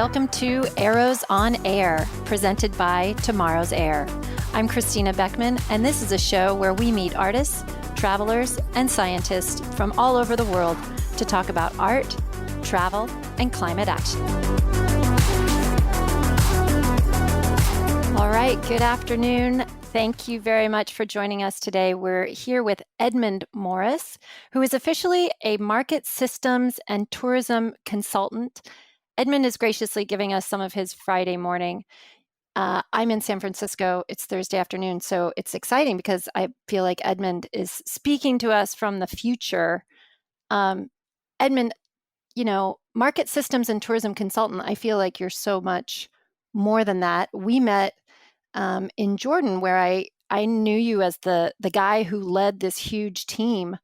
welcome to Arrows on Air, presented by Tomorrow's Air. I'm Christina Beckman, and this is a show where we meet artists, travelers, and scientists from all over the world to talk about art, travel, and climate action. All right, good afternoon. Thank you very much for joining us today. We're here with Edmund Morris, who is officially a market systems and tourism consultant. Edmund is graciously giving us some of his Friday morning. I'm in San Francisco. It's Thursday afternoon, so it's exciting because I feel like Edmund is speaking to us from the future. Edmund, market systems and tourism consultant, I feel like you're so much more than that. We met in Jordan, where I knew you as the guy who led this huge team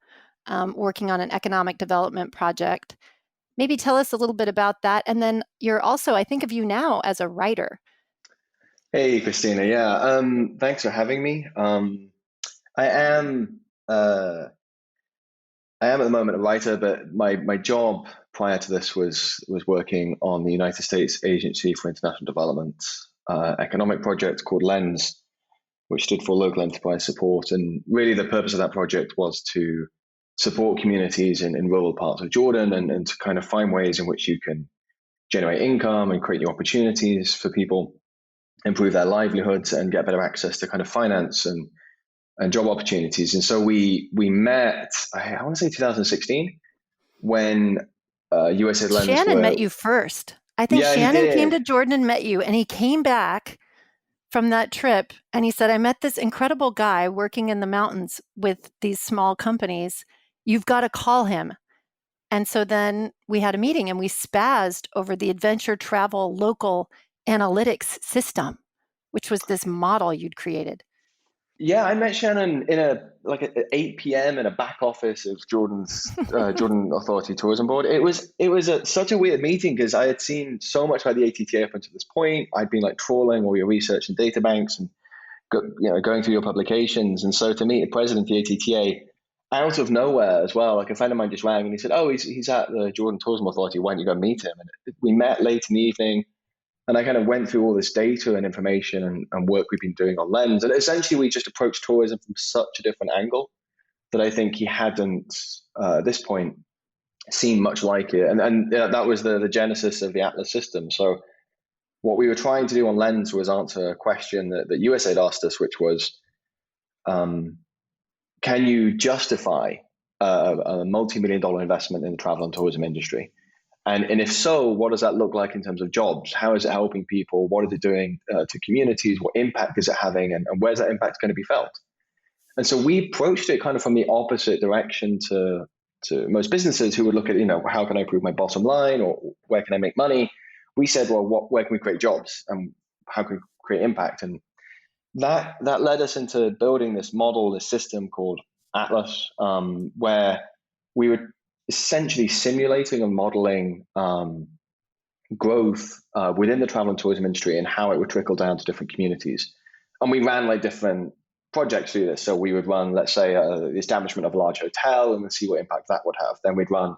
working on an economic development project. Maybe tell us a little bit about that. And then you're also, I think of you now as a writer. Hey, Christina. Yeah, thanks for having me. I am at the moment a writer, but my job prior to this was working on the United States Agency for International Development economic project called LENS, which stood for Local Enterprise Support. And really the purpose of that project was to support communities in rural parts of Jordan and to kind of find ways in which you can generate income and create new opportunities for people, improve their livelihoods, and get better access to kind of finance and job opportunities. And so we met, I want to say 2016, when USAID LENS Shannon met you first. I think Shannon came to Jordan and met you, and he came back from that trip and he said, I met this incredible guy working in the mountains with these small companies. You've got to call him. And so then we had a meeting and we spazzed over the adventure travel local analytics system, which was this model you'd created. Yeah, I met Shannon at 8 p.m. in a back office of Jordan's Jordan Authority Tourism Board. It was such a weird meeting because I had seen so much about the ATTA up until this point. I'd been trawling all your research and data banks and going through your publications. And so to meet the president of the ATTA out of nowhere as well, a friend of mine just rang and he said, "Oh, he's at the Jordan Tourism Authority. Why don't you go meet him?" And we met late in the evening. And I kind of went through all this data and information and work we've been doing on LENS. And essentially, we just approached tourism from such a different angle that I think he hadn't, at this point, seen much like it. And that was the genesis of the Atlas system. So what we were trying to do on LENS was answer a question that USAID asked us, which was, can you justify a multi-million-dollar investment in the travel and tourism industry? And if so, what does that look like in terms of jobs? How is it helping people? What is it doing to communities? What impact is it having? And where's that impact going to be felt? And so we approached it kind of from the opposite direction to most businesses who would look at, how can I improve my bottom line or where can I make money? We said, well, where can we create jobs and how can we create impact? And that led us into building this model, this system called Atlas, where we would essentially simulating and modeling growth within the travel and tourism industry and how it would trickle down to different communities. And we ran different projects through this. So we would run, let's say, the establishment of a large hotel and then see what impact that would have. Then we'd run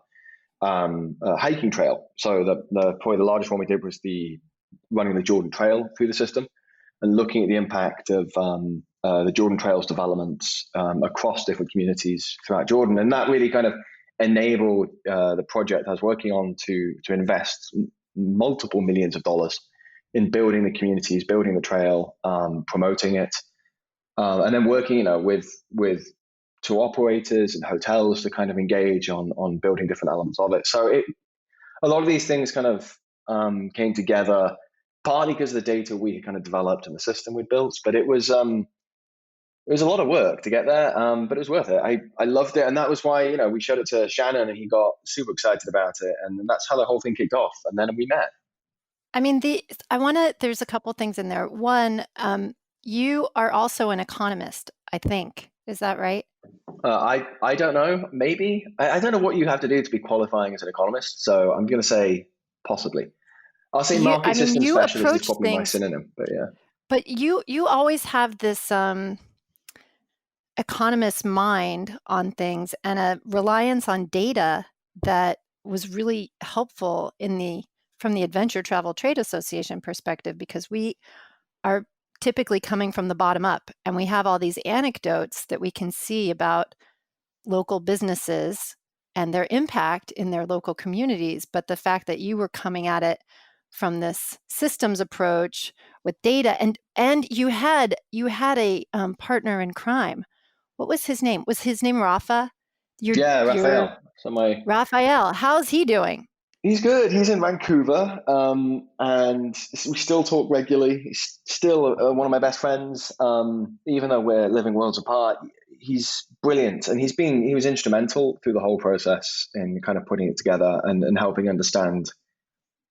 a hiking trail. So probably the largest one we did was running the Jordan Trail through the system and looking at the impact of the Jordan Trail's developments across different communities throughout Jordan. And that really kind of enabled the project I was working on to invest multiple millions of dollars in building the communities, building the trail, promoting it, and then working, with tour operators and hotels to kind of engage on building different elements of it. So a lot of these things kind of came together, partly because of the data we had kind of developed and the system we'd built, but it was a lot of work to get there, but it was worth it. I loved it. And that was why, we showed it to Shannon and he got super excited about it. And that's how the whole thing kicked off. And then we met. I mean, there's a couple things in there. One, you are also an economist, I think. Is that right? I don't know. Maybe. I don't know what you have to do to be qualifying as an economist. So I'm going to say possibly. I'll say market system specialist is probably my synonym, but yeah. But you always have this economist mind on things and a reliance on data that was really helpful in the from the Adventure Travel Trade Association perspective, because we are typically coming from the bottom up, and we have all these anecdotes that we can see about local businesses and their impact in their local communities. But the fact that you were coming at it from this systems approach with data, and you had a partner in crime. What was his name? Was his name Rafa? Yeah, Your Raphael. So my Raphael. How's he doing? He's good. He's in Vancouver, and we still talk regularly. He's still one of my best friends, even though we're living worlds apart. He's brilliant, and he was instrumental through the whole process in kind of putting it together and helping understand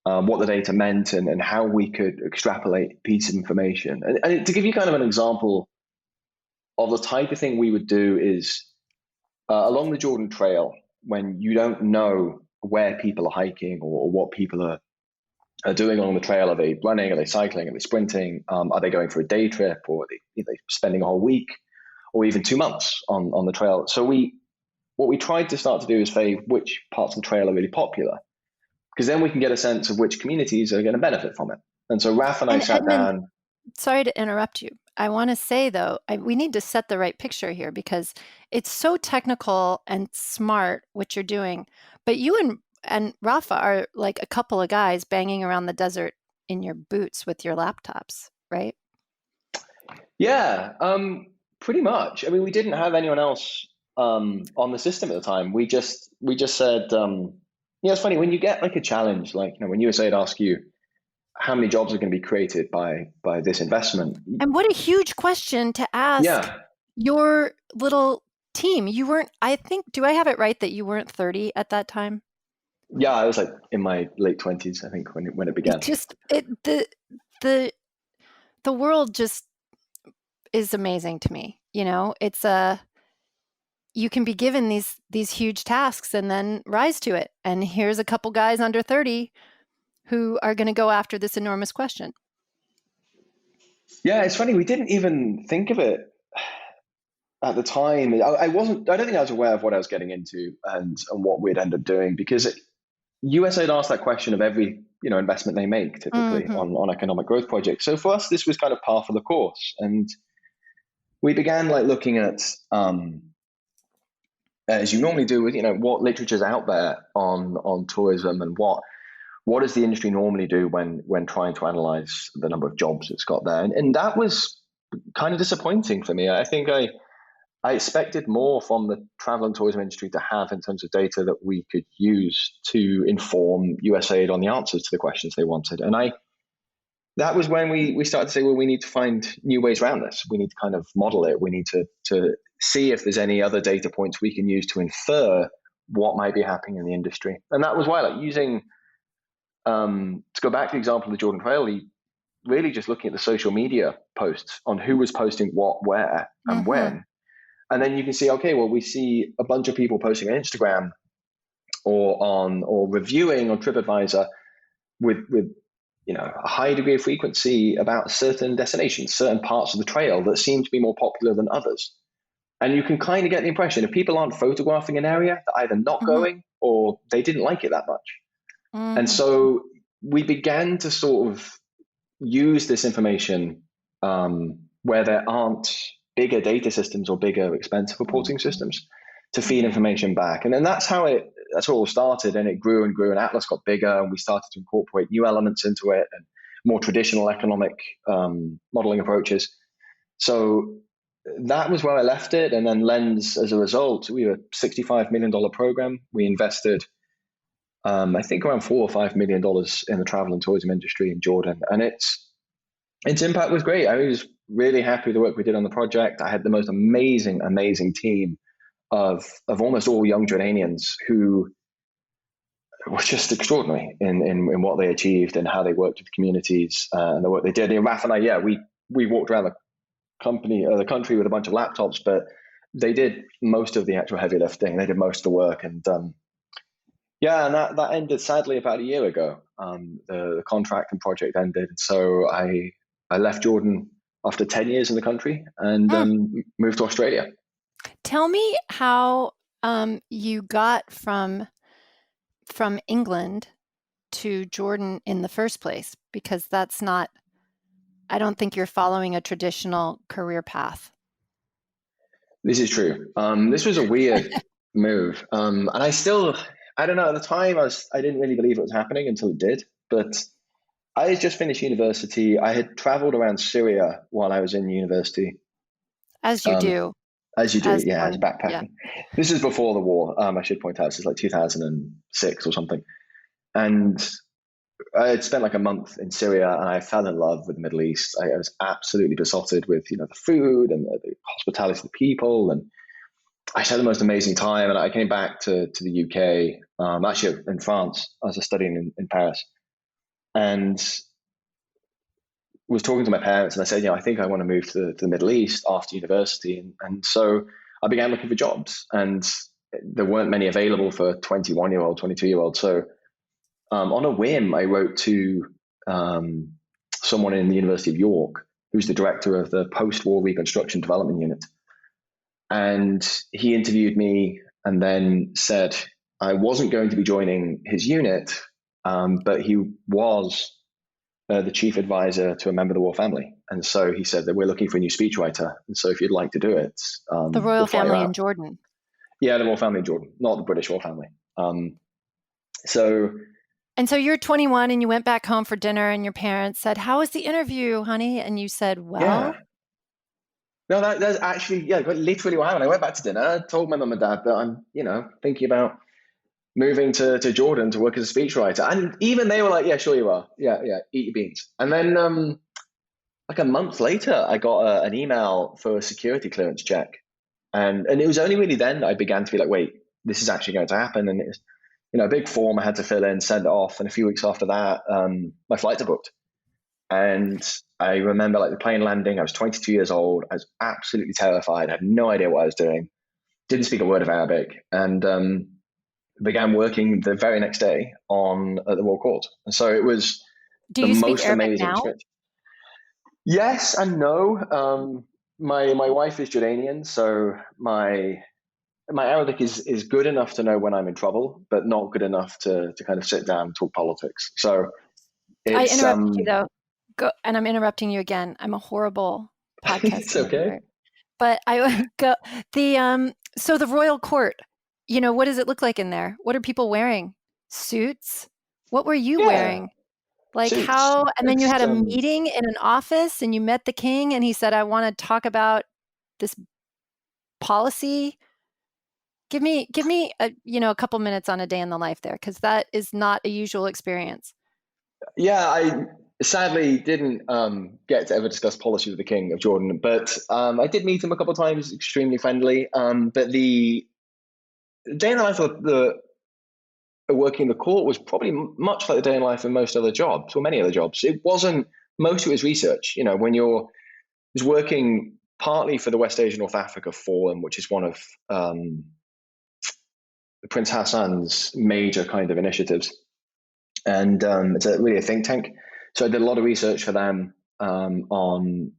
what the data meant and how we could extrapolate pieces of information. And to give you kind of an example of the type of thing we would do is along the Jordan Trail, when you don't know where people are hiking or what people are doing along the trail. Are they running? Are they cycling? Are they sprinting? Are they going for a day trip, or are they spending a whole week or even 2 months on the trail? So what we tried to start to do is say which parts of the trail are really popular, because then we can get a sense of which communities are going to benefit from it. And so Raf and I And sat Edmund, down. sorry to interrupt you. I want to say, though, we need to set the right picture here, because it's so technical and smart what you're doing. But you and Rafa are like a couple of guys banging around the desert in your boots with your laptops, right? Yeah, pretty much. I mean, we didn't have anyone else on the system at the time. We just said, yeah, it's funny when you get like a challenge, like when USAID asks you how many jobs are going to be created by this investment. And what a huge question to ask Yeah, your little team. You weren't, I think, do I have it right that you weren't 30 at that time? yeah, I was like in my late 20s, I think, when it It began. just, the, the world just is amazing to me. It's you can be given these huge tasks and then rise to it. And here's a couple guys under 30 who are going to go after this enormous question. Yeah, it's funny. We didn't even think of it at the time. I wasn't. I don't think I was aware of what I was getting into and what we'd end up doing, because USAID asked that question of every investment they make, typically Mm-hmm. on economic growth projects. So for us, this was kind of par for the course, and we began like looking at as you normally do with what literature's out there on tourism, and what does the industry normally do when trying to analyze the number of jobs it's got there, and that was kind of disappointing for me. I think I expected more from the travel and tourism industry to have in terms of data that we could use to inform USAID on the answers to the questions they wanted. And that was when we started to say, well, we need to find new ways around this. We need to kind of model it. We need to see if there's any other data points we can use to infer what might be happening in the industry. And that was why, like, using, to go back to the example of the Jordan Trail, really just looking at the social media posts on who was posting what, where, and Mm-hmm. when. And then you can see, okay, well, we see a bunch of people posting on Instagram or reviewing on TripAdvisor with a high degree of frequency about certain destinations, certain parts of the trail that seem to be more popular than others. And you can kind of get the impression if people aren't photographing an area, they're either not Mm-hmm. going or they didn't like it that much. And Mm-hmm. so we began to sort of use this information where there aren't bigger data systems or bigger expensive reporting Mm-hmm. systems to feed Mm-hmm. information back. And then that's how it all started, and it grew and grew, and Atlas got bigger, and we started to incorporate new elements into it and more traditional economic modeling approaches. So that was where I left it. And then Lens, as a result, we were a $65 million program. We invested I think around $4 or $5 million in the travel and tourism industry in Jordan, and its impact was great. I was really happy with the work we did on the project. I had the most amazing team of almost all young Jordanians who were just extraordinary in what they achieved and how they worked with communities and the work they did. And Raf and I, yeah, we walked around the country with a bunch of laptops, but they did most of the actual heavy lifting. They did most of the work, and yeah, and that ended sadly about a year ago. The contract and project ended, so I left Jordan after 10 years in the country and Mm. moved to Australia. Tell me how you got from England to Jordan in the first place? Because that's not, I don't think you're following a traditional career path. This is true. This was a weird move. And I don't know, at the time I didn't really believe it was happening until it did. But I had just finished university. I had traveled around Syria while I was in university. As you Um, do, as you do, as yeah, as one, yeah. backpacking. This is before the war. I should point out, this is like 2006 or something. And I had spent like a month in Syria, and I fell in love with the Middle East. I was absolutely besotted with the food and the hospitality of the people, and I just had the most amazing time. And I came back to the UK, actually in France. I was studying in Paris, and was talking to my parents, and I said, I think I want to move to the Middle East after university, and so I began looking for jobs, and there weren't many available for 21-year-old, 22-year-old. So on a whim, I wrote to someone in the University of York, who's the director of the post-war reconstruction development unit. And he interviewed me and then said I wasn't going to be joining his unit, but he was the chief advisor to a member of the royal family. And so he said that we're looking for a new speechwriter. And so if you'd like to do it, The royal we'll fly you family in out. Jordan. Yeah, the royal family in Jordan, not the British royal family. So And so you're 21 and you went back home for dinner and your parents said, "How was the interview, honey?" And you said, yeah, "Well." no, that's actually, literally what happened. I went back to dinner, told my mum and dad that I'm, thinking about moving to Jordan to work as a speechwriter. And even they were like, yeah, sure you are. Yeah, yeah, eat your beans. And then like a month later, I got an email for a security clearance check. And it was only really then that I began to be like, wait, this is actually going to happen. And it's, a big form I had to fill in, send it off. And a few weeks after that, my flights are booked. And I remember like the plane landing. I was 22 years old. I was absolutely terrified. I had no idea what I was doing. Didn't speak a word of Arabic, and began working the very next day at the Royal Court. And so it was Do the you speak most Arabic amazing now? experience. Yes and no. My wife is Jordanian, so my Arabic is good enough to know when I'm in trouble, but not good enough to kind of sit down and talk politics. So I it's interrupted you though. Go, and I'm interrupting you again. I'm a horrible podcast it's okay. interviewer. But I would go so the royal court, what does it look like in there? What are people wearing? Suits? What were you Yeah, wearing? Like suits. how, and then you It's had a meeting in an office and you met the king and he said, "I want to talk about this policy." Give me a couple minutes on a day in the life there, because that is not a usual experience. Yeah, I sadly didn't get to ever discuss policy with the King of Jordan, but I did meet him a couple of times, extremely friendly. But the day in the life of the working in the court was probably much like the day in life in most other jobs, or many other jobs. It wasn't, most of it was research. When you're was working partly for the West Asia North Africa Forum, which is one of Prince Hassan's major kind of initiatives. And it's really a think tank. So I did a lot of research for them on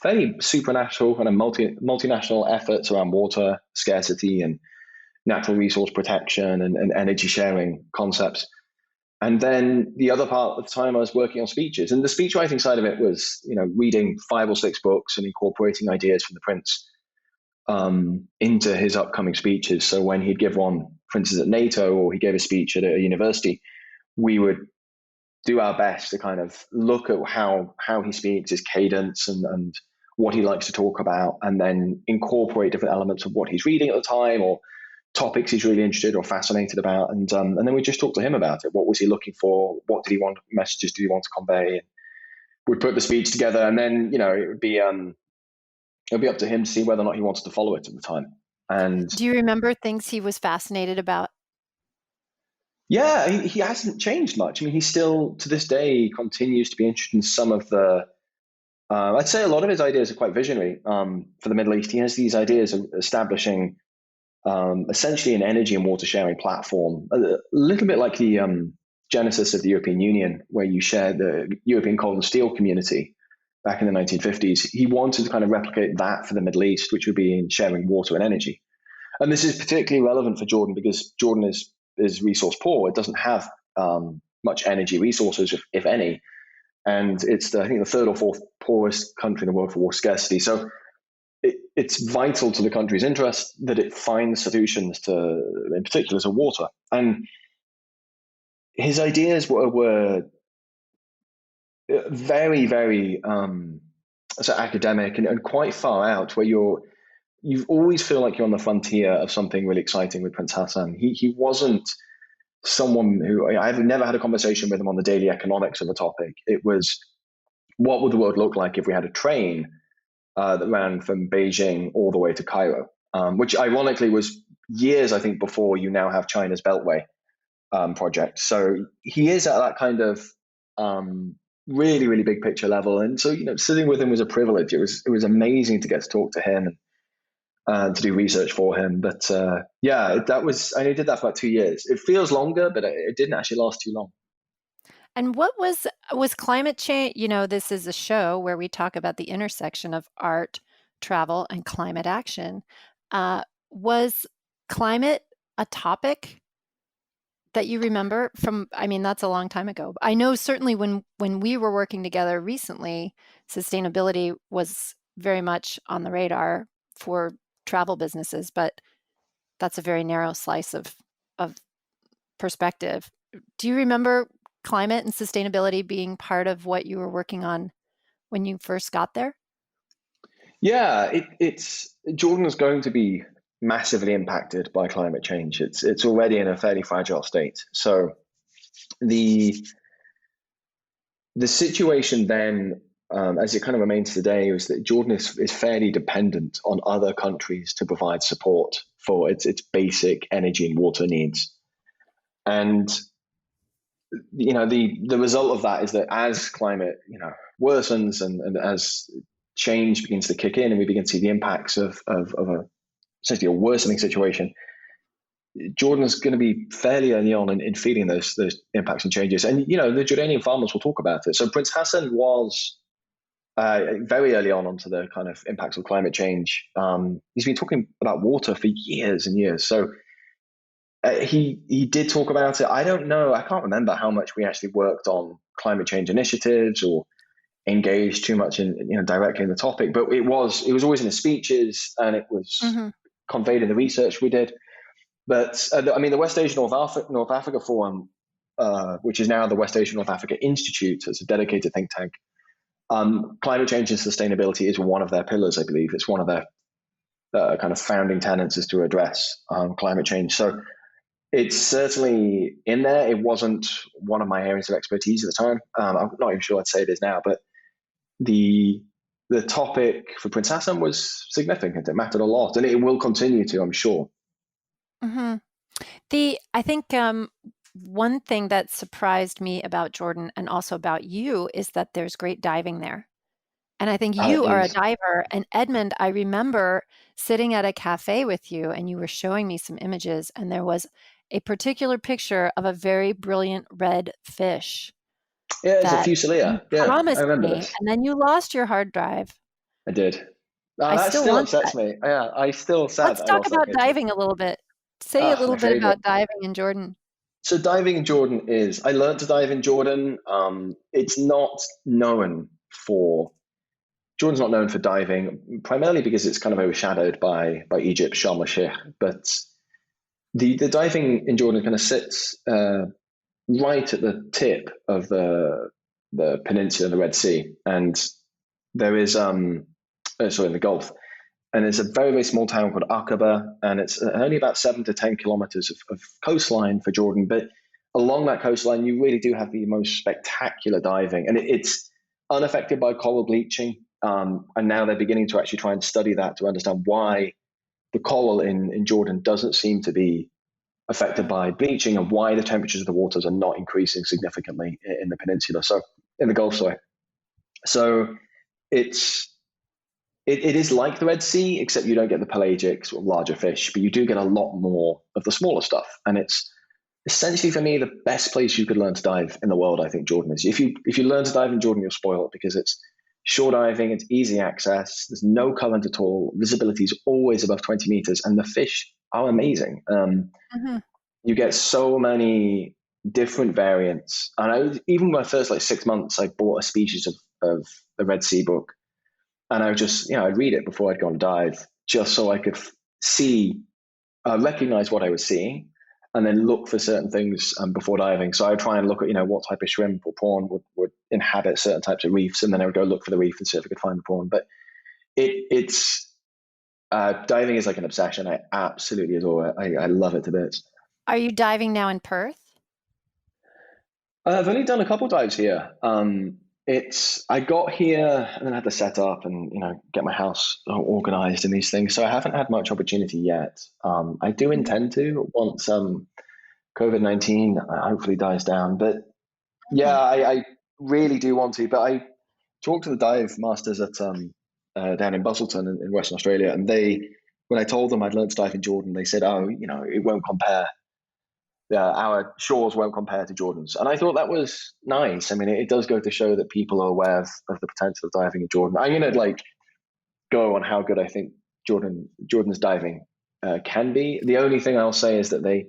fairly supernatural kind of multinational efforts around water scarcity and natural resource protection and energy sharing concepts. And then the other part of the time I was working on speeches, and the speech writing side of it was, reading 5 or 6 books and incorporating ideas from the prince into his upcoming speeches. So when he'd give one, for instance, at NATO, or he gave a speech at a university, we would do our best to kind of look at how he speaks, his cadence, and what he likes to talk about, and then incorporate different elements of what he's reading at the time or topics he's really interested or fascinated about, and then we just talk to him about it. What was he looking for? What did he want? Messages did he want to convey? And we'd put the speech together, and then it would be up to him to see whether or not he wanted to follow it at the time. And Do you remember things he was fascinated about? yeah, he hasn't changed much. I mean, he still, to this day, continues to be interested in some of the, I'd say a lot of his ideas are quite visionary for the Middle East. He has these ideas of establishing essentially an energy and water sharing platform, a little bit like the genesis of the European Union, where you share the European coal and steel community back in the 1950s. He wanted to kind of replicate that for the Middle East, which would be in sharing water and energy. And this is particularly relevant for Jordan because Jordan is resource poor. It doesn't have much energy resources, if any. And it's, I think, the third or fourth poorest country in the world for water scarcity. So it's vital to the country's interest that it finds solutions to, in particular, to water. And his ideas were very, very academic and quite far out, where you always feel like you're on the frontier of something really exciting with Prince Hassan. He wasn't someone who, I've never had a conversation with him on the daily economics of a topic. It was, what would the world look like if we had a train that ran from Beijing all the way to Cairo, which ironically was years, I think, before you now have China's Beltway project. So he is at that kind of really, really big picture level. And so, sitting with him was a privilege. It was amazing to get to talk to him and to do research for him. But yeah, that was, I did that for about 2 years. It feels longer, but it didn't actually last too long. And what was climate change? This is a show where we talk about the intersection of art, travel, and climate action. Was climate a topic that you remember from? I mean, that's a long time ago. I know certainly when we were working together recently, sustainability was very much on the radar for travel businesses, but that's a very narrow slice of perspective. Do you remember climate and sustainability being part of what you were working on when you first got there? Yeah, it's Jordan is going to be massively impacted by climate change. It's already in a fairly fragile state. So the situation then, as it kind of remains today, is that Jordan is fairly dependent on other countries to provide support for its basic energy and water needs. And the result of that is that as climate worsens and as change begins to kick in and we begin to see the impacts of essentially a worsening situation, Jordan's going to be fairly early on in feeling those impacts and changes. And the Jordanian farmers will talk about it. So Prince Hassan was very early onto the kind of impacts of climate change. He's been talking about water for years and years. So he did talk about it. I don't know. I can't remember how much we actually worked on climate change initiatives or engaged too much in directly in the topic. But it was always in his speeches, and it was conveyed in the research we did. But the West Asia North Africa Forum, which is now the West Asia North Africa Institute, it's a dedicated think tank. Climate change and sustainability is one of their pillars, I believe. It's one of their kind of founding tenets is to address climate change. So it's certainly in there. It wasn't one of my areas of expertise at the time. I'm not even sure I'd say it is now, but the topic for Prince Hassan was significant. It mattered a lot, and it will continue to, I'm sure. Mm-hmm. I think one thing that surprised me about Jordan and also about you is that there's great diving there. And I think you are a diver. And Edmund, I remember sitting at a cafe with you and you were showing me some images, and there was a particular picture of a very brilliant red fish. Yeah, it's a that you Fusilia. Yeah, promised I remember me, this. and then you lost your hard drive. I did. I That still still want upsets that. me. Yeah, I still sad Let's that I talk lost that about picture. diving a little bit. Say a little My bit favorite. about diving in Jordan. So diving in Jordan I learned to dive in Jordan. It's not known for, Jordan's not known for diving, primarily because it's kind of overshadowed by Egypt, Sharm el-Sheikh. But the diving in Jordan kind of sits right at the tip of the peninsula, the Red Sea. And there is, in the Gulf. And it's a very, very small town called Aqaba, and it's only about 7 to 10 kilometers of coastline for Jordan. But along that coastline, you really do have the most spectacular diving, and it's unaffected by coral bleaching. And now they're beginning to actually try and study that to understand why the coral in Jordan doesn't seem to be affected by bleaching, and why the temperatures of the waters are not increasing significantly in the peninsula. So in the Gulf, sorry. So it is like the Red Sea, except you don't get the pelagic sort of larger fish, but you do get a lot more of the smaller stuff. And it's essentially, for me, the best place you could learn to dive in the world, I think Jordan is. If you learn to dive in Jordan, you'll spoil it, because it's shore diving, it's easy access, there's no current at all, visibility is always above 20 meters, and the fish are amazing. You get so many different variants. And even my first like 6 months, I bought a species of the Red Sea book, and I would just, I'd read it before I'd go on a dive, just so I could see, recognize what I was seeing, and then look for certain things before diving. So I would try and look at, what type of shrimp or prawn would inhabit certain types of reefs, and then I would go look for the reef and see if I could find the prawn. But it's diving is like an obsession. I absolutely adore it. I love it to bits. Are you diving now in Perth? I've only done a couple dives here. I got here and then I had to set up and get my house organized and these things. So I haven't had much opportunity yet. I do intend to once COVID-19 hopefully dies down. But yeah, I really do want to. But I talked to the dive masters at down in Busselton in Western Australia, and when I told them I'd learned to dive in Jordan, they said, "Oh, it won't compare. Our shores won't compare to Jordan's." And I thought that was nice. I mean, it does go to show that people are aware of the potential of diving in Jordan. I'm going to go on how good I think Jordan's diving can be. The only thing I'll say is that they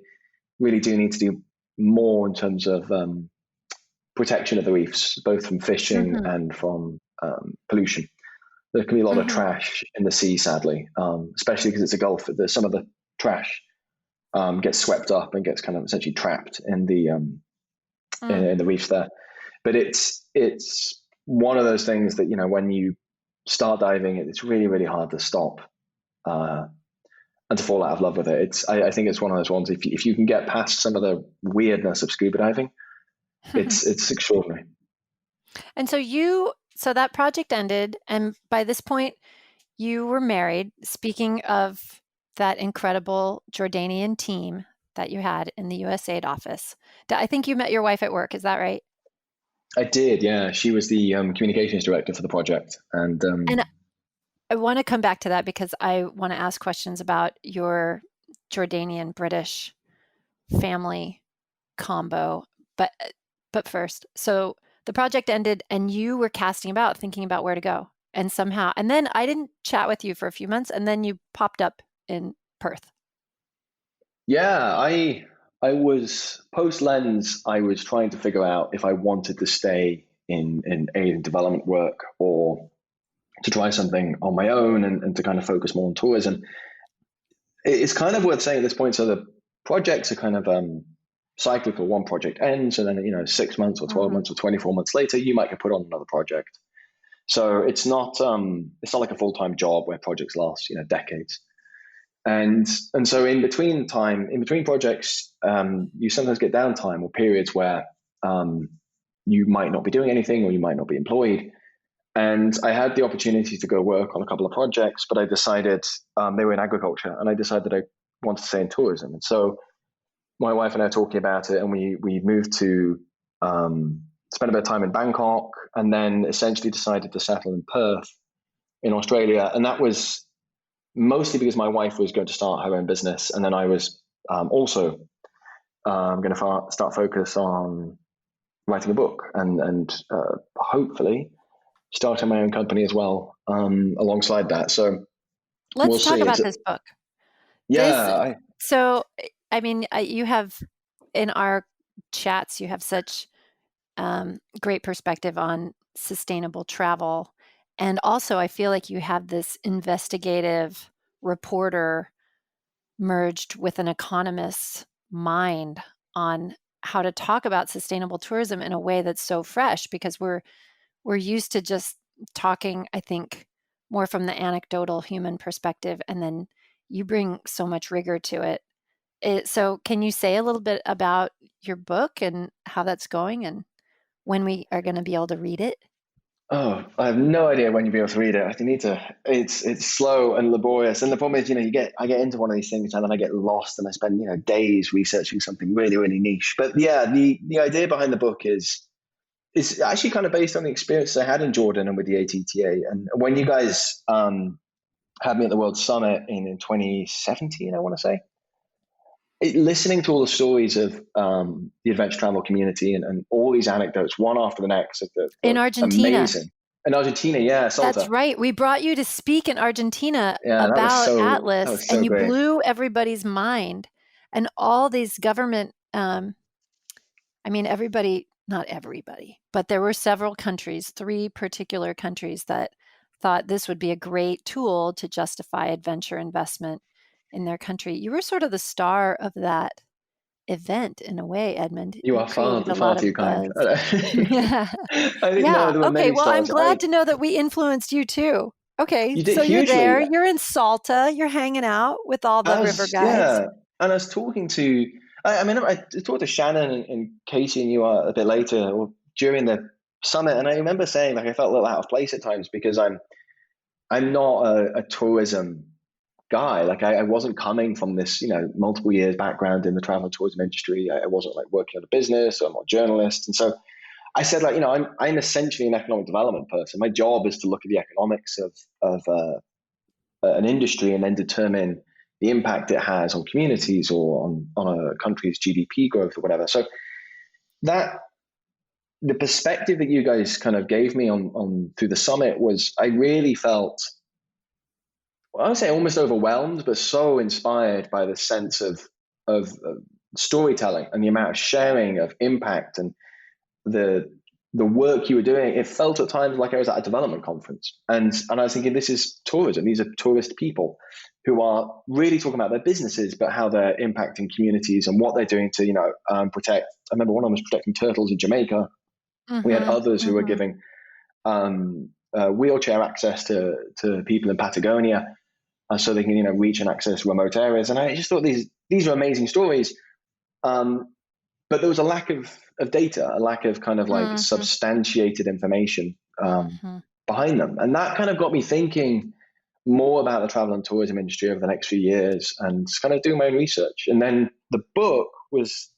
really do need to do more in terms of protection of the reefs, both from fishing and from pollution. There can be a lot of trash in the sea, sadly, especially because it's a Gulf. Some of the trash gets swept up and gets kind of essentially trapped in the in the reefs there. But it's one of those things that when you start diving, it's really, really hard to stop and to fall out of love with it. I think it's one of those ones. If you can get past some of the weirdness of scuba diving, it's extraordinary. And so that project ended, and by this point, you were married. Speaking of that incredible Jordanian team that you had in the USAID office, I think you met your wife at work. Is that right? I did, yeah. She was the communications director for the project, and I want to come back to that because I want to ask questions about your Jordanian British family combo. But first, so the project ended and you were casting about, thinking about where to go. And then I didn't chat with you for a few months, and then you popped up in Perth. Yeah, I was post Lens. I was trying to figure out if I wanted to stay in aid and development work or to try something on my own and to kind of focus more on tourism. It's kind of worth saying at this point. So the projects are kind of cyclical. One project ends, and then 6 months or 12 months or 24 months later, you might get put on another project. So it's not like a full-time job where projects last decades. And so in between projects, you sometimes get downtime or periods where you might not be doing anything or you might not be employed. And I had the opportunity to go work on a couple of projects, but I decided they were in agriculture, and I decided I wanted to stay in tourism. And so my wife and I are talking about it, and we moved to spend a bit of time in Bangkok, and then essentially decided to settle in Perth in Australia. And that was mostly because my wife was going to start her own business, and then I was also going to start focus on writing a book and hopefully starting my own company as well alongside that. So let's talk about this book. Yeah. You have in our chats, you have such great perspective on sustainable travel. And also, I feel like you have this investigative reporter merged with an economist's mind on how to talk about sustainable tourism in a way that's so fresh, because we're used to just talking, I think, more from the anecdotal human perspective, and then you bring so much rigor to it. So can you say a little bit about your book and how that's going and when we are going to be able to read it? Oh, I have no idea when you'll be able to read it. I think you need to. It's slow and laborious, and the problem is, I get into one of these things and then I get lost, and I spend days researching something really, really niche. But yeah, the idea behind the book is actually kind of based on the experiences I had in Jordan and with the ATTA. And when you guys had me at the World Summit in 2017, I want to say, listening to all the stories of the adventure travel community and all these anecdotes, one after the next, in Argentina. Amazing. In Argentina, yeah, Salta. That's right. We brought you to speak in Argentina about Atlas, and you blew everybody's mind. And all these government I mean, everybody, not everybody, but there were several countries, 3 particular countries that thought this would be a great tool to justify adventure investment in their country. You were sort of the star of that event in a way, Edmund. You You are created a far lot of too kind. buzz. I Yeah. think Yeah. there were Okay. many Well, I'm stars. glad to know that we influenced you too. Okay. You did So you're hugely. there, you're in Salta, you're hanging out with all the river guides. Yeah, and I was talking to. I mean, I talked to Shannon and Casey and you a bit later or during the summit, and I remember saying like I felt a little out of place at times because I'm not a tourism guy. Like I wasn't coming from this, multiple years background in the travel and tourism industry. I wasn't like working on a business, or I'm not a journalist. And so I said, like, I'm essentially an economic development person. My job is to look at the economics of an industry and then determine the impact it has on communities or on a country's GDP growth or whatever. So that the perspective that you guys kind of gave me on through the summit was I really felt, well, I would say almost overwhelmed, but so inspired by the sense of storytelling and the amount of sharing of impact and the the work you were doing. It felt at times like I was at a development conference, and I was thinking, this is tourism. These are tourist people who are really talking about their businesses, but how they're impacting communities and what they're doing to protect. I remember one of them was protecting turtles in Jamaica. We had Mm-hmm. others who were Mm-hmm. giving wheelchair access to people in Patagonia, so they can reach and access remote areas. And I just thought these are amazing stories. But there was a lack of data, a lack of kind of like Mm-hmm. substantiated information Mm-hmm. behind them. And that kind of got me thinking more about the travel and tourism industry over the next few years and kind of doing my own research. And then the book was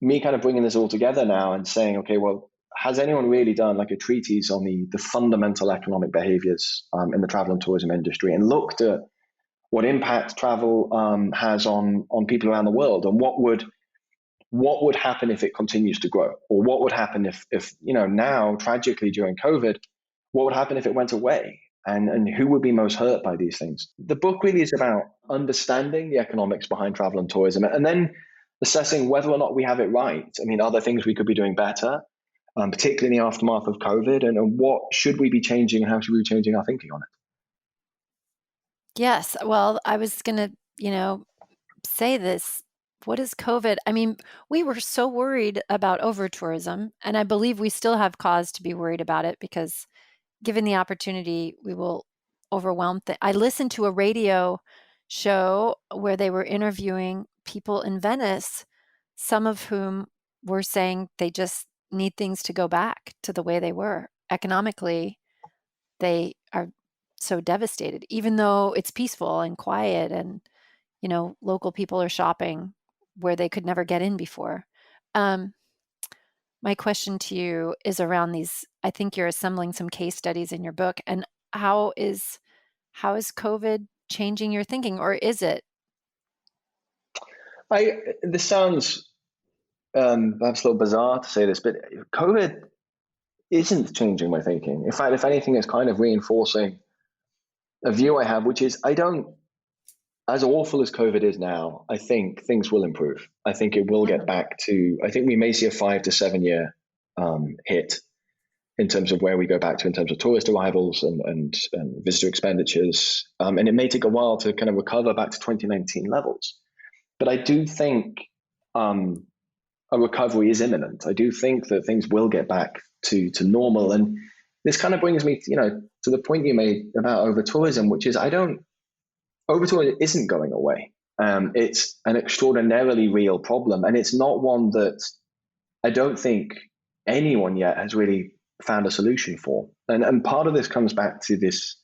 me kind of bringing this all together now and saying, okay, well, has anyone really done like a treatise on the fundamental economic behaviors in the travel and tourism industry and looked at what impact travel has on people around the world, and what would happen if it continues to grow, or what would happen if now tragically during COVID, what would happen if it went away, and who would be most hurt by these things. The book really is about understanding the economics behind travel and tourism, and then assessing whether or not we have it right. I mean, are there things we could be doing better, particularly in the aftermath of COVID, and what should we be changing, and how should we be changing our thinking on it? Yes. Well, I was going to, say this. What is COVID? I mean, we were so worried about over tourism, and I believe we still have cause to be worried about it because given the opportunity, we will overwhelm. I listened to a radio show where they were interviewing people in Venice, some of whom were saying they just need things to go back to the way they were. Economically, they are so devastated, even though it's peaceful and quiet and, local people are shopping where they could never get in before. Um, my question to you is around these. I think you're assembling some case studies in your book, and how is COVID changing your thinking, or is it? This sounds perhaps a little bizarre to say this, but COVID isn't changing my thinking. In fact, if anything, it's kind of reinforcing a view I have, which is I don't, as awful as COVID is now, I think things will improve. I think it will get Mhm. back to, I think we may see a 5 to 7 year hit in terms of where we go back to in terms of tourist arrivals and visitor expenditures. And it may take a while to kind of recover back to 2019 levels. But I do think a recovery is imminent. I do think that things will get back to normal. And this kind of brings me, to the point you made about over tourism, which is over tourism isn't going away. It's an extraordinarily real problem, and it's not one that I don't think anyone yet has really found a solution for. And part of this comes back to this,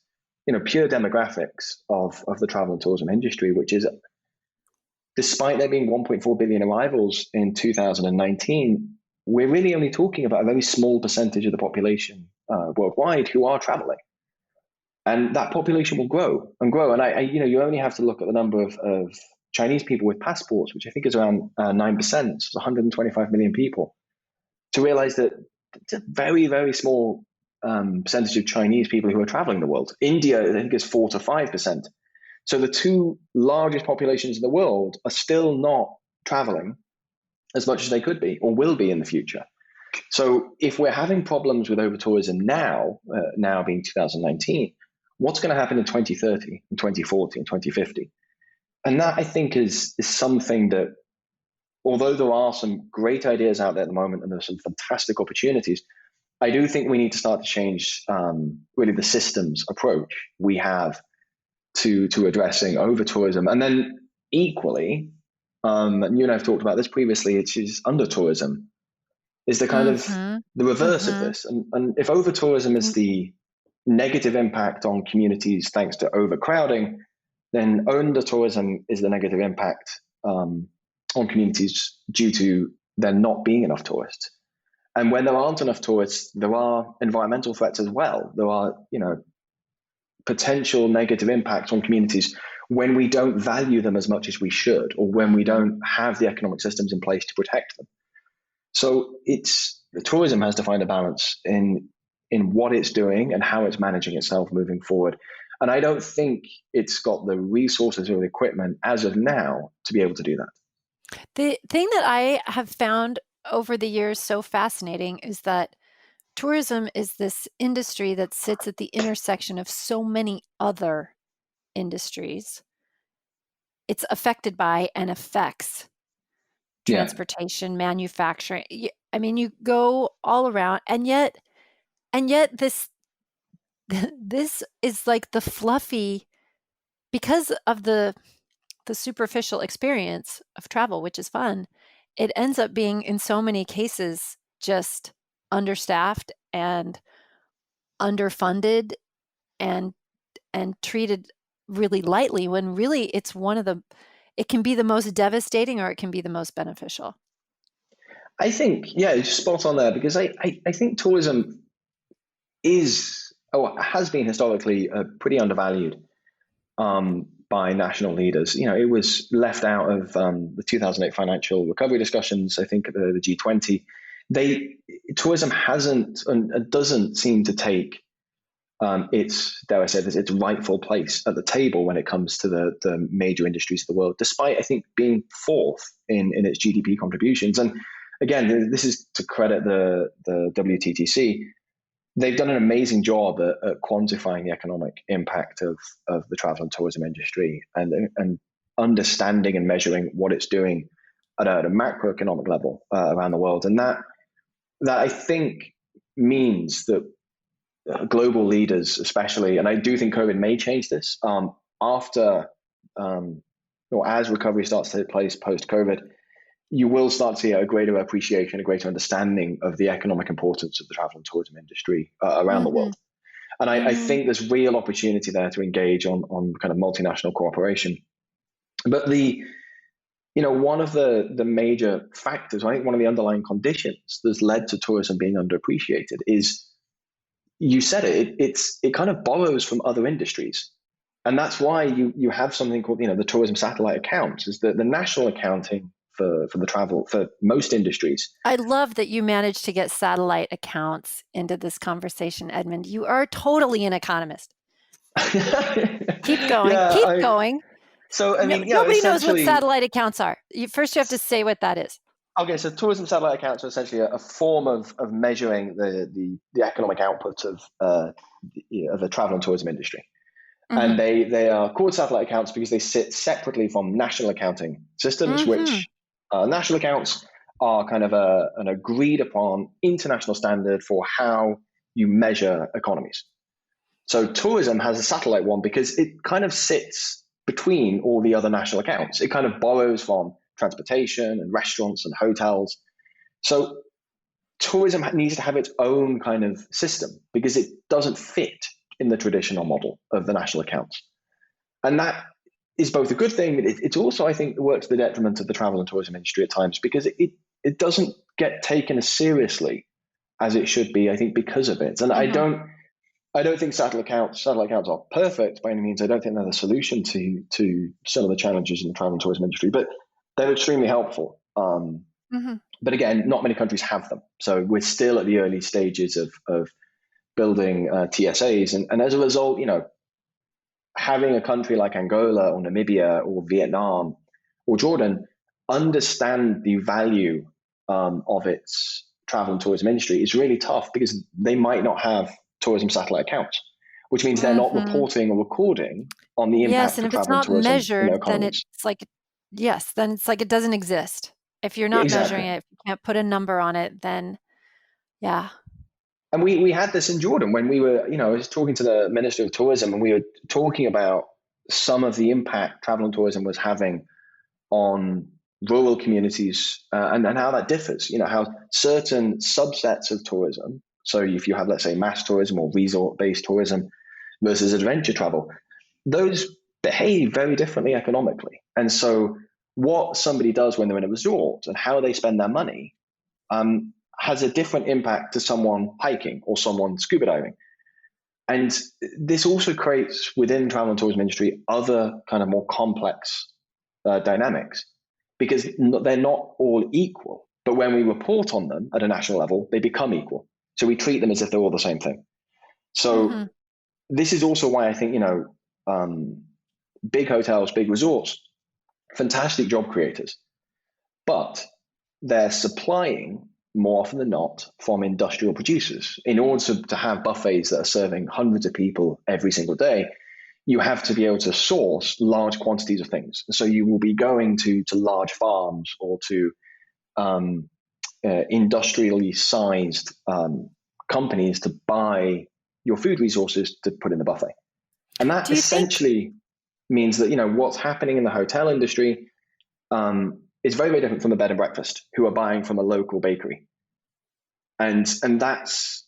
pure demographics of the travel and tourism industry, which is despite there being 1.4 billion arrivals in 2019, we're really only talking about a very small percentage of the population worldwide who are traveling. And that population will grow and grow. And you only have to look at the number of Chinese people with passports, which I think is around 9%, it's 125 million people, to realize that it's a very, very small percentage of Chinese people who are traveling the world. India, I think, is 4 to 5%. So the two largest populations in the world are still not traveling, as much as they could be or will be in the future. So if we're having problems with over-tourism now, now being 2019, what's going to happen in 2030, in 2040, in 2050? And that, I think, is something that, although there are some great ideas out there at the moment and there's some fantastic opportunities, I do think we need to start to change really the systems approach we have to addressing over-tourism. And then equally, and you and I have talked about this previously, it is under-tourism is the kind of Mm-hmm. the reverse of Mm-hmm. this. And if over-tourism is the negative impact on communities thanks to overcrowding, then under-tourism is the negative impact on communities due to there not being enough tourists. And when there aren't enough tourists, there are environmental threats as well. There are, potential negative impacts on communities when we don't value them as much as we should, or when we don't have the economic systems in place to protect them. So tourism has to find a balance in what it's doing and how it's managing itself moving forward. And I don't think it's got the resources or the equipment as of now to be able to do that. The thing that I have found over the years so fascinating is that tourism is this industry that sits at the intersection of so many other industries. It's affected by and affects Yeah. transportation, manufacturing. I mean, you go all around, and yet this this is like the fluffy, because of the superficial experience of travel, which is fun. It ends up being, in so many cases, just understaffed and underfunded and treated really lightly, when really it can be the most devastating or it can be the most beneficial. I think, yeah, it's spot on there, because I think tourism has been historically pretty undervalued by national leaders. It was left out of the 2008 financial recovery discussions. I think the G20. Tourism hasn't and doesn't seem to take its, dare I say this, its rightful place at the table when it comes to the major industries of the world, despite, I think, being fourth in its GDP contributions. And again, this is to credit the WTTC. They've done an amazing job at quantifying the economic impact of the travel and tourism industry and understanding and measuring what it's doing at a macroeconomic level around the world. And that I think means that global leaders, especially, and I do think COVID may change this, after or as recovery starts to take place post-COVID, you will start to see a greater appreciation, a greater understanding of the economic importance of the travel and tourism industry around the world. And I think there's real opportunity there to engage on kind of multinational cooperation. But one of the major factors, I think one of the underlying conditions that's led to tourism being underappreciated is, you said it kind of borrows from other industries. And that's why you have something called, the tourism satellite accounts, is the national accounting for the travel for most industries. I love that you managed to get satellite accounts into this conversation, Edmund. You are totally an economist. Keep going. Keep going. So, I mean, nobody knows what satellite accounts are. First, you have to say what that is. Okay, so tourism satellite accounts are essentially a form of measuring the economic output of the travel and tourism industry. And they are called satellite accounts because they sit separately from national accounting systems, which national accounts are kind of an agreed upon international standard for how you measure economies. So tourism has a satellite one because it kind of sits between all the other national accounts. It kind of borrows from transportation and restaurants and hotels. So tourism needs to have its own kind of system because it doesn't fit in the traditional model of the national accounts. And that is both a good thing, but it's also, I think, works to the detriment of the travel and tourism industry at times, because it doesn't get taken as seriously as it should be, I think, because of it. And I don't think satellite accounts are perfect by any means. I don't think they're the solution to some of the challenges in the travel and tourism industry, but they're extremely helpful. But again, not many countries have them. So we're still at the early stages of building TSAs. And as a result, having a country like Angola or Namibia or Vietnam or Jordan understand the value of its travel and tourism industry is really tough because they might not have tourism satellite accounts, which means they're not Mm-hmm. reporting or recording on the Yes, impact and of if it's travel and not tourism in their measured, then economies. it's like, yes, then it's like it doesn't exist. If you're Yeah, not exactly. measuring it, if you can't put a number on it, then yeah. And we had this in Jordan when we were, I was talking to the Minister of Tourism and we were talking about some of the impact travel and tourism was having on rural communities and how that differs, how certain subsets of tourism, so if you have, let's say, mass tourism or resort-based tourism versus adventure travel, those behave very differently economically. And so what somebody does when they're in a resort and how they spend their money has a different impact to someone hiking or someone scuba diving. And this also creates within travel and tourism industry other kind of more complex dynamics because they're not all equal. But when we report on them at a national level, they become equal. So we treat them as if they're all the same thing. So Mm-hmm. this is also why I think, big hotels, big resorts, fantastic job creators, but they're supplying more often than not from industrial producers. In order to have buffets that are serving hundreds of people every single day, you have to be able to source large quantities of things. So you will be going to large farms or to industrially sized companies to buy your food resources to put in the buffet. And that Do you think, essentially means that, what's happening in the hotel industry is very, very different from the bed and breakfast who are buying from a local bakery. And that's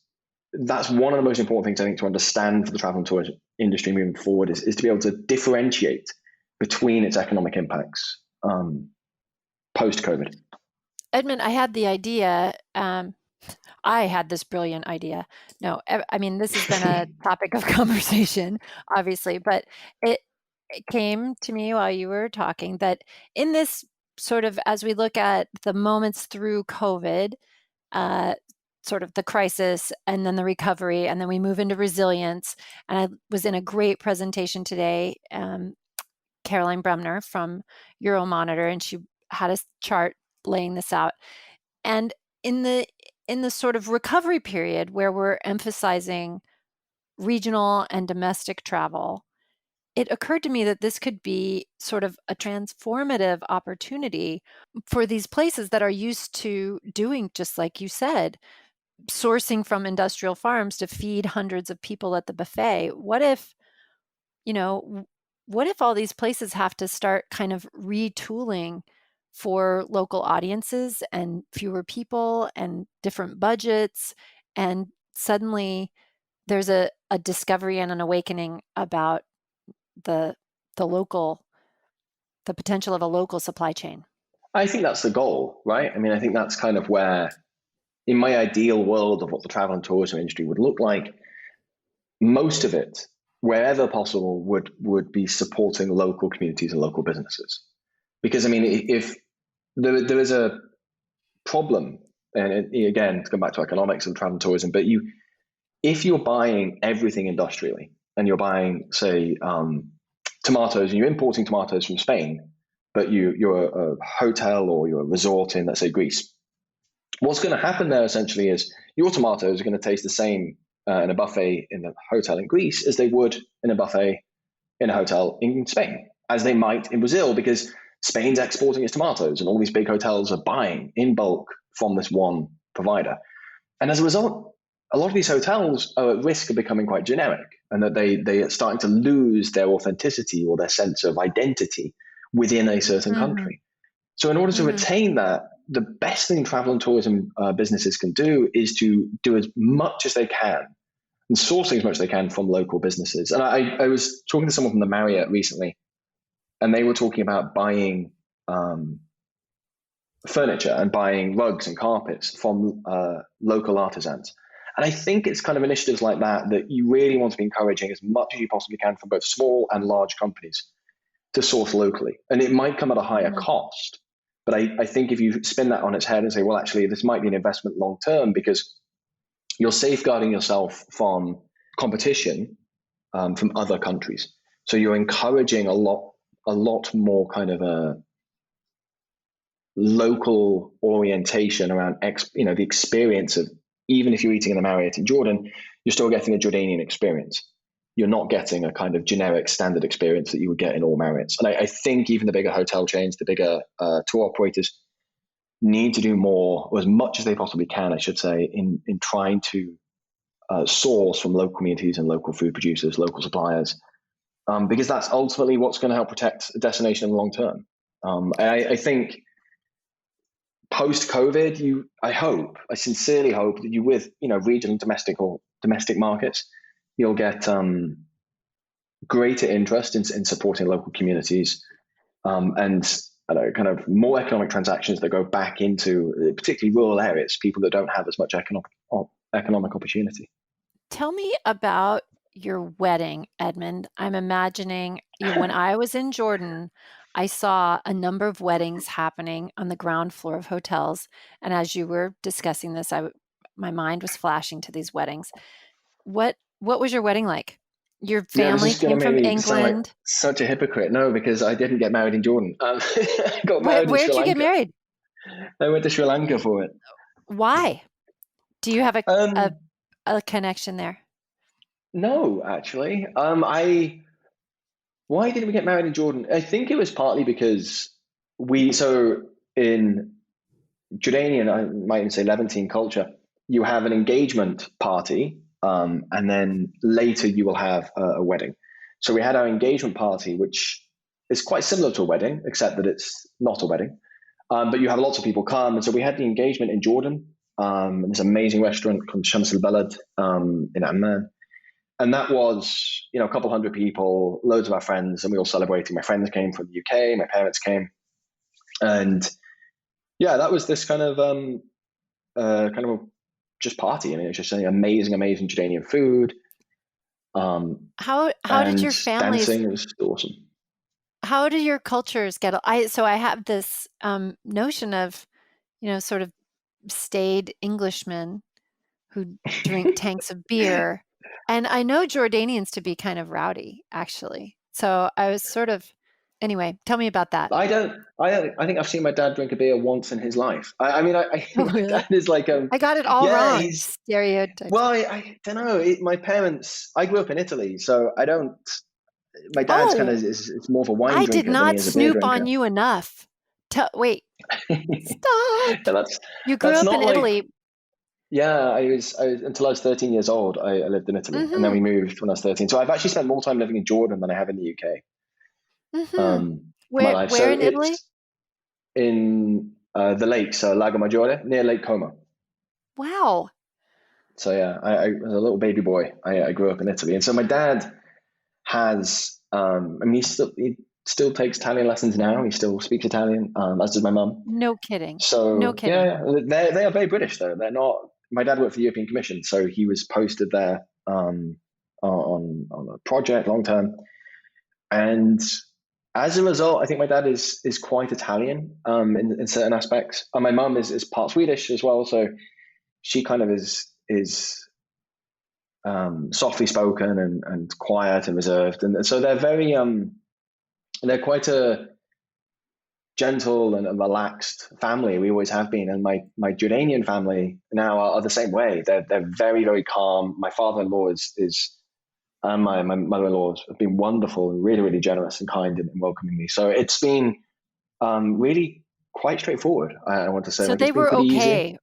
one of the most important things I think to understand for the travel and tourism industry moving forward is to be able to differentiate between its economic impacts post COVID. Edmund, I had the idea, I had this brilliant idea. No, I mean, this has been a topic of conversation, obviously, but it, it came to me while you were talking that in this sort of, as we look at the moments through COVID, uh, sort of the crisis and then the recovery, and then we move into resilience. And I was in a great presentation today, Caroline Bremner from Euromonitor, and she had a chart laying this out. And in the sort of recovery period where we're emphasizing regional and domestic travel, it occurred to me that this could be sort of a transformative opportunity for these places that are used to doing, just like you said, sourcing from industrial farms to feed hundreds of people at the buffet. You know, what if all these places have to start kind of retooling for local audiences and fewer people and different budgets? And suddenly there's a discovery and an awakening about the the local, the potential of a local supply chain. I think that's the goal, right? I mean, I think that's kind of where, in my ideal world of what the travel and tourism industry would look like, most of it, wherever possible, would be supporting local communities and local businesses. Because I mean, if there is a problem, and again, to come back to economics and travel and tourism, but if you're buying everything industrially and you're buying, say, tomatoes, and you're importing tomatoes from Spain, but you're a hotel or you're a resort in, let's say, Greece, what's going to happen there essentially is your tomatoes are going to taste the same in a buffet in a hotel in Greece as they would in a buffet in a hotel in Spain, as they might in Brazil, because Spain's exporting its tomatoes and all these big hotels are buying in bulk from this one provider. And as a result, a lot of these hotels are at risk of becoming quite generic and that they are starting to lose their authenticity or their sense of identity within a certain Mm-hmm. country. So in order to Mm-hmm. retain that, the best thing travel and tourism businesses can do is to do as much as they can and sourcing as much as they can from local businesses. And I was talking to someone from the Marriott recently, and they were talking about buying furniture and buying rugs and carpets from local artisans. And I think it's kind of initiatives like that that you really want to be encouraging as much as you possibly can from both small and large companies to source locally. And it might come at a higher Mm-hmm. cost. But I think if you spin that on its head and say, well, actually, this might be an investment long term because you're safeguarding yourself from competition from other countries. So you're encouraging a lot more kind of a local orientation around the experience of, even if you're eating in the Marriott in Jordan, you're still getting a Jordanian experience. You're not getting a kind of generic standard experience that you would get in all Marriotts. And I think even the bigger hotel chains, the bigger tour operators need to do more, or as much as they possibly can, I should say, in trying to source from local communities and local food producers, local suppliers, because that's ultimately what's going to help protect a destination in the long term. I think post-COVID, I sincerely hope that with regional, domestic markets, you'll get greater interest in supporting local communities, and kind of more economic transactions that go back into particularly rural areas, people that don't have as much economic opportunity. Tell me about your wedding, Edmund. I'm imagining when I was in Jordan, I saw a number of weddings happening on the ground floor of hotels. And as you were discussing this, my mind was flashing to these weddings. What was your wedding like? Your Yeah, I was family just going came to from maybe sound like England. such a hypocrite. No, because I didn't get married in Jordan. I got Where, married in Sri where'd you get Lanka. married? I went to Sri Lanka for it. Why? Do you have a, Um, a connection there? no, actually. Why didn't we get married in Jordan? I think it was partly because in Jordanian, I might even say Levantine culture, you have an engagement party, and then later you will have a wedding. So we had our engagement party, which is quite similar to a wedding, except that it's not a wedding. But you have lots of people come. And so we had the engagement in Jordan, this amazing restaurant called Shams al Balad in Amman. And that was, a couple hundred people, loads of our friends, and we all celebrating. My friends came from the UK, my parents came. And yeah, that was this kind of just party. I mean, it's just an amazing, amazing Jordanian food, How did and your families? dancing. It was awesome. How do your cultures get? I have this notion of sort of staid Englishmen who drink tanks of beer, and I know Jordanians to be kind of rowdy, actually. So I was sort of anyway. Tell me about that. I think I've seen my dad drink a beer once in his life. Oh, My really? dad is like, I got it all yeah, wrong. he's, Stereotypes. well, I don't know. My parents, I grew up in Italy, so my dad's kind of Oh, is more of a wine I did drinker than he not is a beer snoop on drinker. you enough. Wait, stop. Yeah, You grew that's up in not like, Italy. yeah, until I was 13 years old, I lived in Italy, and then Mm-hmm. we moved when I was 13. So I've actually spent more time living in Jordan than I have in the UK, Mm-hmm. for my life. Where So in Italy? it's in the lake, so Lago Maggiore, near Lake Como. Wow. So yeah, I was a little baby boy. I grew up in Italy, and so my dad has, I mean, he still takes Italian lessons now. He still speaks Italian, as does my mum. No kidding. No So kidding. yeah, they are very British though. They're not. My dad worked for the European Commission, so he was posted there on a project long term, and as a result, I think my dad is quite Italian, in certain aspects. And my mum is part Swedish as well, so she kind of is softly spoken and quiet and reserved, and so they're quite a gentle and a relaxed family. We always have been, and my Jordanian family now are the same way. They're very, very calm. My father-in-law is and my mother-in-law have been wonderful and really, really generous and kind in welcoming me. So it's been really quite straightforward. I want to say, So like, it's they been were pretty easy. okay.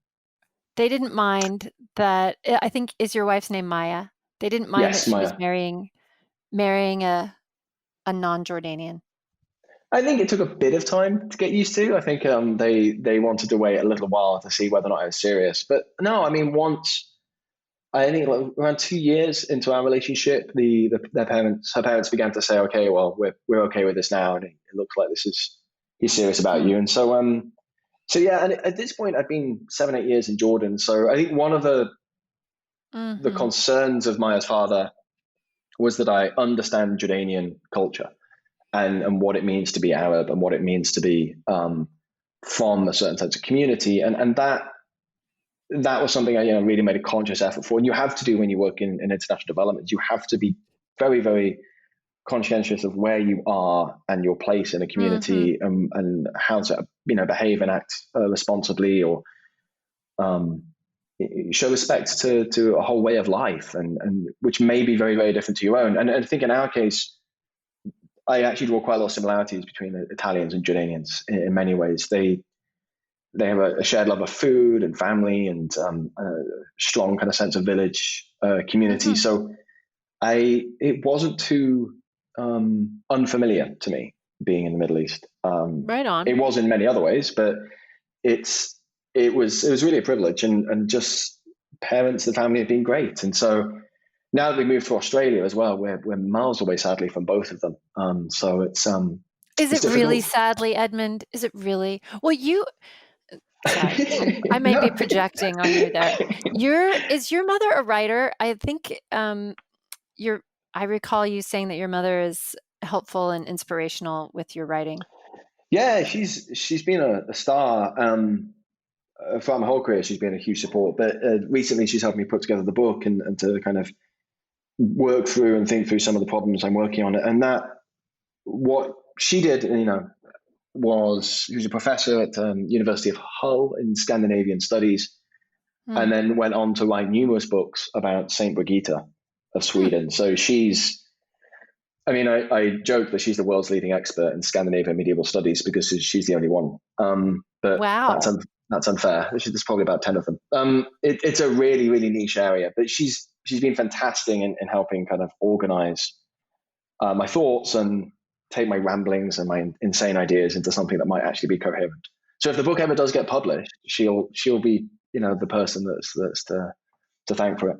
They didn't mind that. I think is your wife's name Maya. They didn't mind that Yes, she was Maya. marrying a non-Jordanian. I think it took a bit of time to get used to. I think they wanted to wait a little while to see whether or not I was serious. But no, I mean, once I think like around 2 years into our relationship, her parents began to say, okay, well, we're okay with this now, and it looks like he's serious about Hmm. you. And so yeah, and at this point, I've been 7, 8 years in Jordan. So I think one of the Hmm. concerns of Maya's father was that I understand Jordanian culture and what it means to be Arab and what it means to be from a certain type of community, and that was something I really made a conscious effort for. And you have to do when you work in international development. You have to be very, very conscientious of where you are and your place in a community, and how to behave and act responsibly, or show respect to a whole way of life, and which may be very, very different to your own. And I think in our case, I actually draw quite a lot of similarities between Italians and Jordanians in many ways. They have a shared love of food and family, and a strong kind of sense of village community. So it wasn't too unfamiliar to me being in the Middle East. Right on. It was in many other ways, but it was really a privilege, and just parents, the family have been great. And so now that we moved to Australia as well, we're miles away, sadly, from both of them. So it's Is it's it really, difficult. sadly, Edmund? Is it really? Well, sorry, I might be No. projecting on you there. Is your mother a writer? I think I recall you saying that your mother is helpful and inspirational with your writing. Yeah, she's been a star. Throughout my whole career, she's been a huge support. But recently, she's helped me put together the book, and to kind of work through and think through some of the problems I'm working on. And that, what she did, was she was a professor at University of Hull in Scandinavian Studies, and then went on to write numerous books about Saint Brigitta of Sweden. So I joke that she's the world's leading expert in Scandinavian medieval studies because she's the only one. But Wow. that's unfair. There's probably about 10 of them. It's a really, really niche area, but she's been fantastic in helping kind of organize my thoughts and take my ramblings and my insane ideas into something that might actually be coherent. So if the book ever does get published, she'll be the person that's to thank for it.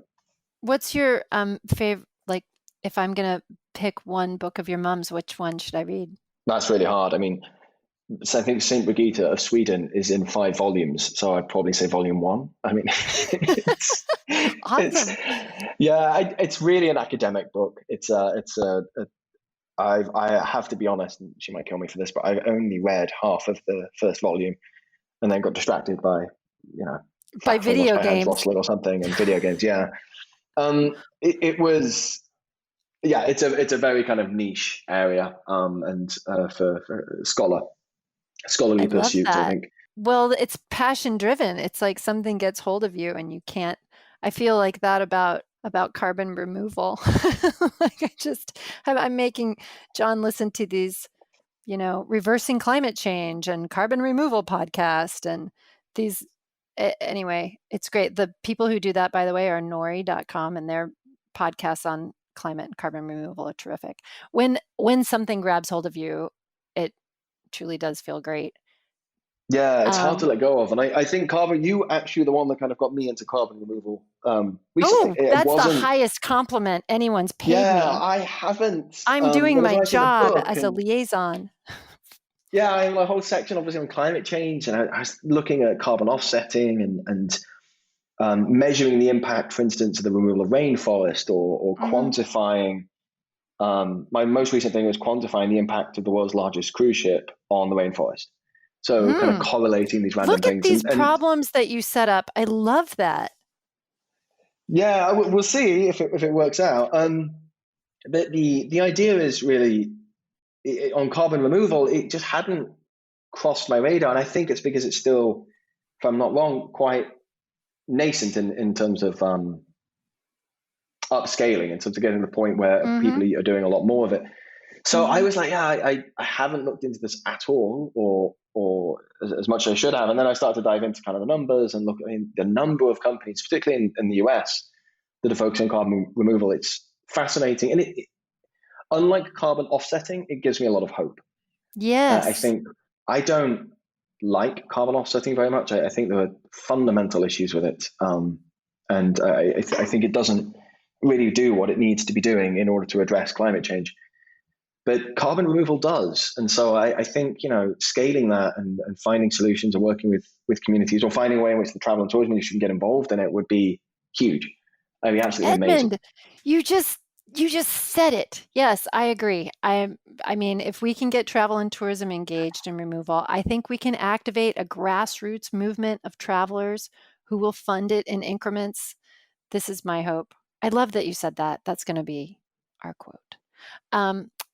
What's your favorite? Like, if I'm gonna pick one book of your mom's, which one should I read? That's really hard. So I think Saint Brigitta of Sweden is in 5 volumes, so I'd probably say volume 1. Awesome. It's really an academic book. I have to be honest, and she might kill me for this, but I only read half of the first volume, and then got distracted by By fat phone, video my hands games. rustling or something, and video games. Yeah, it was. Yeah, it's a very kind of niche area, and for I scholarly love pursuits, I that. think. Well, it's passion driven. It's like something gets hold of you and you can't. I feel like that about carbon removal. Like I'm making John listen to these, reversing climate change and carbon removal podcast and these. Anyway, it's great. The people who do that, by the way, are nori.com, and their podcasts on climate and carbon removal are terrific. When something grabs hold of you, it truly does feel great. Yeah, it's hard to let go of, and I think carbon. You actually the one that kind of got me into carbon removal recently. Oh, It that's the wasn't. highest compliment anyone's paid Yeah, me. I haven't. I'm When doing I was my writing the job book, as a and liaison. yeah, I have a whole section obviously on climate change, and I was looking at carbon offsetting and measuring the impact, for instance, of the removal of rainforest, or quantifying. My most recent thing was quantifying the impact of the world's largest cruise ship on the rainforest. So kind of correlating these random Look at things, these and problems that you set up. I love that. yeah, we'll see if it works out. But the idea is really on carbon removal. It just hadn't crossed my radar, and I think it's because it's still, if I'm not wrong, quite nascent in terms of upscaling, in terms of getting to the point where people are doing a lot more of it. So I was like, yeah, I haven't looked into this at all, or as much as I should have. And then I started to dive into kind of the numbers and look at the number of companies, particularly in the US, that are focusing on carbon removal. It's fascinating. And unlike carbon offsetting, it gives me a lot of hope. I Yes. think I don't like carbon offsetting very much. I think there are fundamental issues with it. And I think it doesn't really do what it needs to be doing in order to address climate change. But carbon removal does. And so I think, scaling that and finding solutions and working with communities, or finding a way in which the travel and tourism industry can get involved in it, would be huge. It'd be absolutely amazing. Edmund, you just said it. Yes, I agree. I mean, if we can get travel and tourism engaged in removal, I think we can activate a grassroots movement of travelers who will fund it in increments. This is my hope. I love that you said that. That's going to be our quote.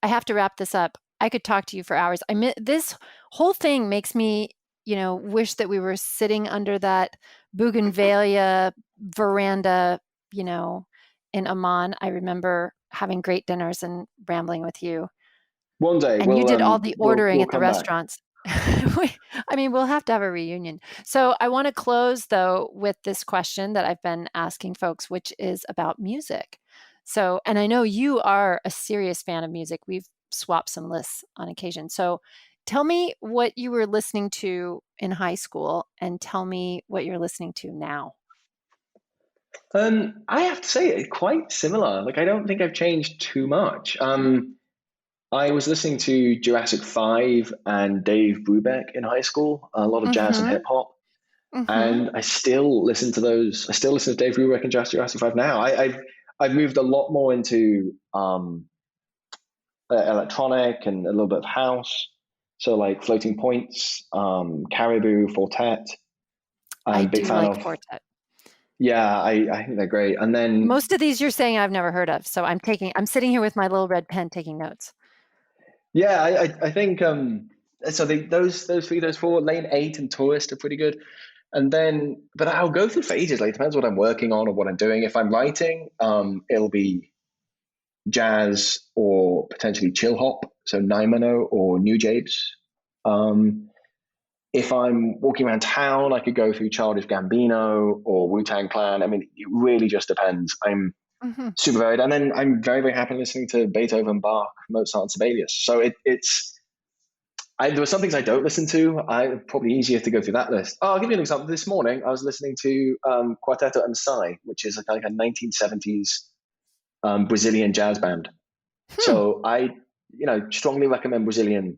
I have to wrap this up. I could talk to you for hours. This whole thing makes me, wish that we were sitting under that bougainvillea veranda, in Amman. I remember having great dinners and rambling with you. One day And you did all the ordering we'll at the come back. restaurants. We'll have to have a reunion. So I want to close, though, with this question that I've been asking folks, which is about music. So, and I know you are a serious fan of music. We've swapped some lists on occasion. So tell me what you were listening to in high school and tell me what you're listening to now. I have to say it's quite similar. Like I don't think I've changed too much. I was listening to Jurassic 5 and Dave Brubeck in high school, a lot of jazz and Mm-hmm. hip hop. Mm-hmm. And I still listen to those. I still listen to Dave Brubeck and Jurassic 5 now. I've moved a lot more into electronic and a little bit of house. So like Floating Points, Caribou, Fortet. I I'm a big do fan like of. Fortet. Yeah, I think they're great. And then Most of these you're saying I've never heard of. So I'm sitting here with my little red pen taking notes. yeah, I think so those three, those four, Lane 8 and Tourist are pretty good. And then, but I'll go through phases. Like, it depends what I'm working on or what I'm doing. If I'm writing, it'll be jazz or potentially chill hop, so Naimano or New Japes. If I'm walking around town, I could go through Childish Gambino or Wu-Tang Clan. I mean, it really just depends. I'm Mm-hmm. super varied. And then I'm very, very happy listening to Beethoven, Bach, Mozart, and Sibelius. So there were some things I don't listen to. Probably easier to go through that list. Oh, I'll give you an example. This morning, I was listening to Quarteto Sai, which is like a 1970s Brazilian jazz band. Hmm. So strongly recommend Brazilian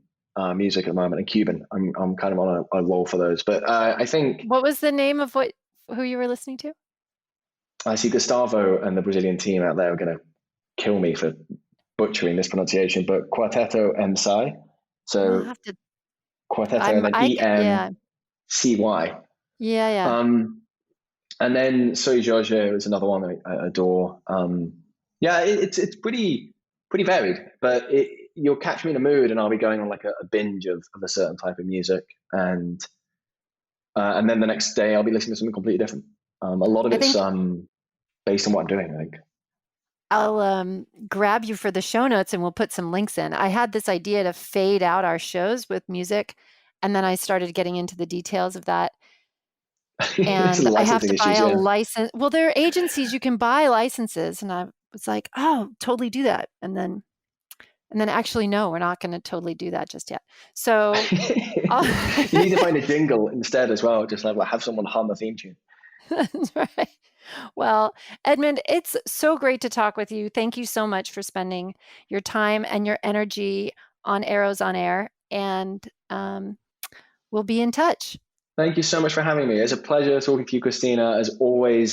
music at the moment, and Cuban. I'm kind of on a roll for those. But I think What was the name of who you were listening to? I see Gustavo and the Brazilian team out there are going to kill me for butchering this pronunciation, but Quarteto Sai. I'll So have to. Quarteto and then Yeah, EMCY. yeah, yeah. And then Soy Giorgio is another one I adore. Yeah, it's pretty varied, but you'll catch me in a mood, and I'll be going on like a binge of a certain type of music, and then the next day I'll be listening to something completely different. A lot of I it's think based on what I'm doing, I think. I'll grab you for the show notes and we'll put some links in. I had this idea to fade out our shows with music, and then I started getting into the details of that. It's And I have licensing to buy issues, a yeah. license. Well, there are agencies you can buy licenses, and I was like, oh, totally do that. And then actually, no, we're not going to totally do that just yet. So I'll You need to find a jingle instead as well. Just have someone hum a theme tune. That's right. Well, Edmund, it's so great to talk with you. Thank you so much for spending your time and your energy on Arrows on Air. And we'll be in touch. Thank you so much for having me. It's a pleasure talking to you, Christina, as always.